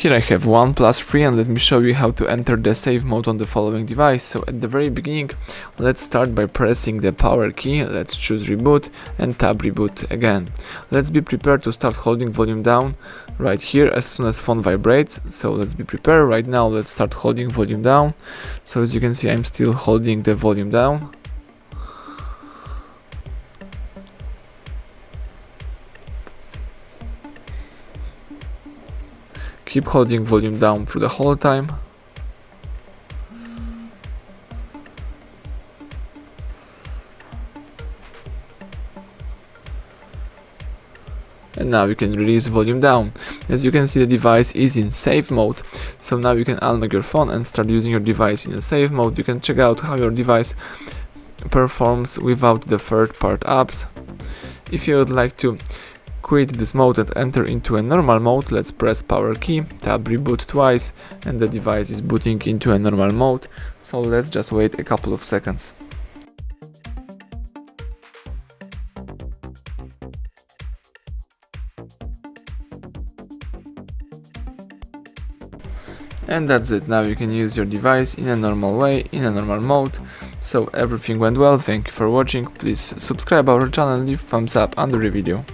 Here I have OnePlus 3 and let me show you how to enter the save mode on the following device. So at the very beginning, let's start by pressing the power key, let's choose reboot and tap reboot again. Let's be prepared to start holding volume down right here as soon as phone vibrates. So let's be prepared. Right now let's start holding volume down. So as you can see, I'm still holding the volume down. Keep holding volume down through the whole time. And now you can release volume down. As you can see, the device is in save mode. So now you can unlock your phone and start using your device in a save mode. You can check out how your device performs without the third-party apps. If you would like to quit this mode and enter into a normal mode, let's press power key, tap reboot twice, and the device is booting into a normal mode. So let's just wait a couple of seconds. And that's it. Now you can use your device in a normal way, in a normal mode. So everything went well. Thank you for watching. Please subscribe our channel and leave thumbs up under the video.